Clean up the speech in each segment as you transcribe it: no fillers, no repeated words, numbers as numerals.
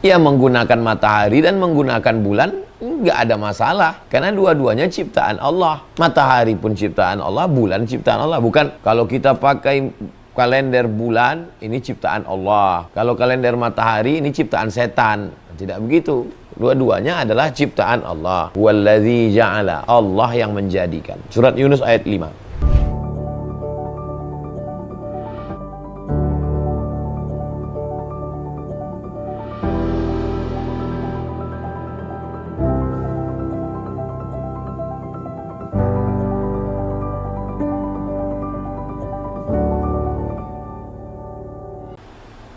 Ya menggunakan matahari dan menggunakan bulan nggak ada masalah, karena dua-duanya ciptaan Allah. Matahari pun ciptaan Allah, bulan ciptaan Allah. Bukan kalau kita pakai kalender bulan ini ciptaan Allah, kalau kalender matahari ini ciptaan setan. Tidak begitu. Dua-duanya adalah ciptaan Allah. Wallazi ja'ala, Allah yang menjadikan. Surat Yunus ayat 5.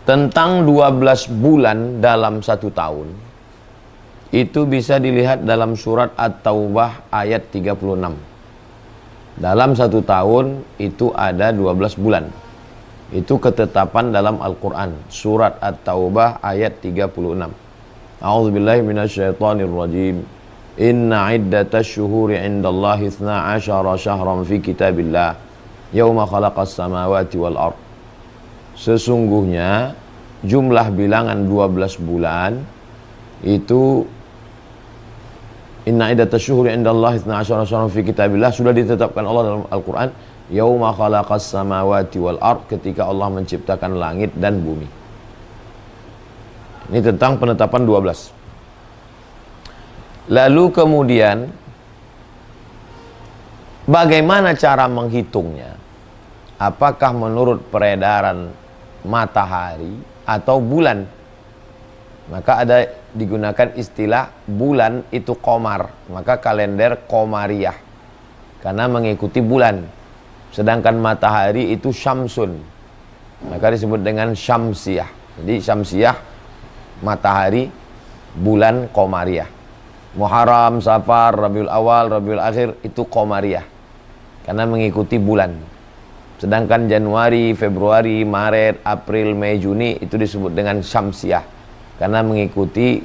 Tentang 12 bulan dalam satu tahun, itu bisa dilihat dalam surat At-Taubah ayat 36. Dalam satu tahun itu ada 12 bulan. Itu ketetapan dalam Al-Quran. Surat At-Taubah ayat 36. A'udzubillahi minasyaitonirrajim. Inna iddatash syuhuri indallahi 12 syahran fi kitabillah yauma khalaqas samawati wal ardh. Sesungguhnya jumlah bilangan 12 bulan itu inna iddatash syuhuri indallahi 12 syahran fi kitabillah sudah ditetapkan Allah dalam Al-Qur'an yauma khalaqas samawati wal ardh, ketika Allah menciptakan langit dan bumi. Ini tentang penetapan 12. Lalu kemudian bagaimana cara menghitungnya? Apakah menurut peredaran matahari atau bulan? Maka ada digunakan istilah bulan itu qamar, maka kalender qamariyah karena mengikuti bulan. Sedangkan matahari itu syamsun, maka disebut dengan syamsiyah. Jadi syamsiyah matahari, bulan qamariyah. Muharram, Safar, Rabiul Awal, Rabiul Akhir itu qamariyah karena mengikuti bulan. Sedangkan Januari, Februari, Maret, April, Mei, Juni itu disebut dengan syamsiyah karena mengikuti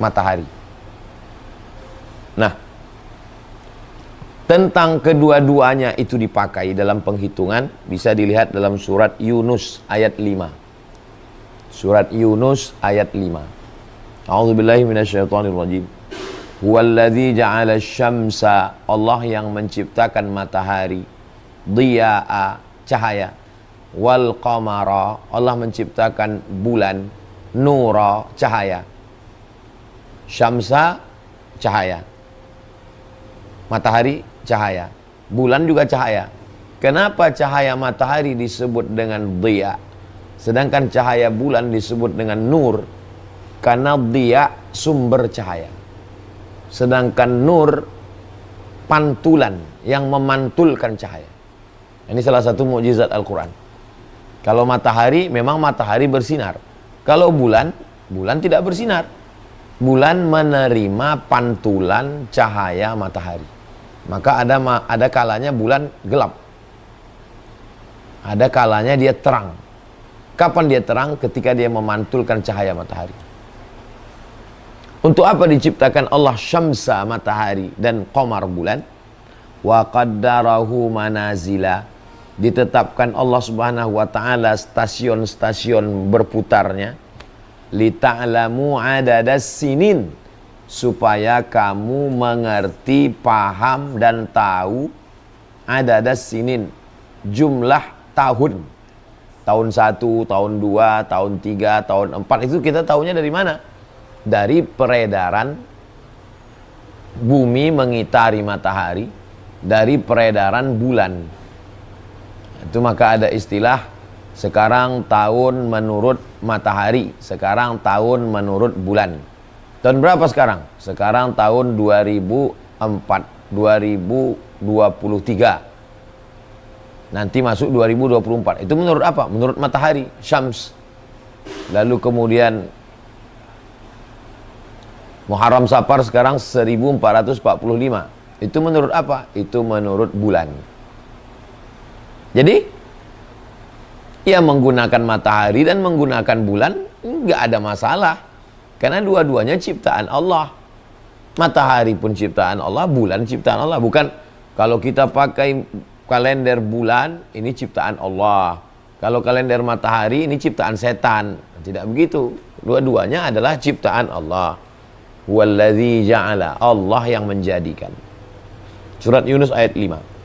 matahari. Nah, tentang kedua-duanya itu dipakai dalam penghitungan bisa dilihat dalam surat Yunus ayat 5. Surat Yunus ayat 5. A'udzubillahi minasyaitonirrajim. Huwallazi ja'ala asy-syamsa, Allah yang menciptakan matahari, diya'a, cahaya, wal qamara, Allah menciptakan bulan, nura, cahaya, syamsa, cahaya, matahari, cahaya, bulan juga cahaya. Kenapa cahaya matahari disebut dengan diya, sedangkan cahaya bulan disebut dengan nur? Karena diya sumber cahaya, sedangkan nur pantulan yang memantulkan cahaya. Ini salah satu mukjizat Al-Quran. Kalau matahari, memang matahari bersinar. Kalau bulan, bulan tidak bersinar. Bulan menerima pantulan cahaya matahari. Maka ada kalanya bulan gelap. Ada kalanya dia terang. Kapan dia terang? Ketika dia memantulkan cahaya matahari. Untuk apa diciptakan Allah syamsa matahari dan qamar bulan? Wa qaddarahu manazila, ditetapkan Allah Subhanahu wa taala stasiun-stasiun berputarnya, li ta'lamu adadas sinin, supaya kamu mengerti, paham dan tahu adadas sinin, jumlah tahun. Tahun 1, tahun 2, tahun 3, tahun 4 itu kita tahunya dari mana? Dari peredaran bumi mengitari matahari, dari peredaran bulan. Itu maka ada istilah sekarang tahun menurut matahari, sekarang tahun menurut bulan. Tahun berapa sekarang? Sekarang tahun 2023. Nanti masuk 2024. Itu menurut apa? Menurut matahari, syams. Lalu kemudian Muharram Safar sekarang 1445. Itu menurut apa? Itu menurut bulan. Jadi, ya menggunakan matahari dan menggunakan bulan nggak ada masalah. Karena dua-duanya ciptaan Allah. Matahari pun ciptaan Allah, bulan ciptaan Allah. Bukan kalau kita pakai kalender bulan, ini ciptaan Allah. Kalau kalender matahari, ini ciptaan setan. Tidak begitu. Dua-duanya adalah ciptaan Allah. Huwallazi ja'ala, Allah yang menjadikan. Surat Yunus ayat 5.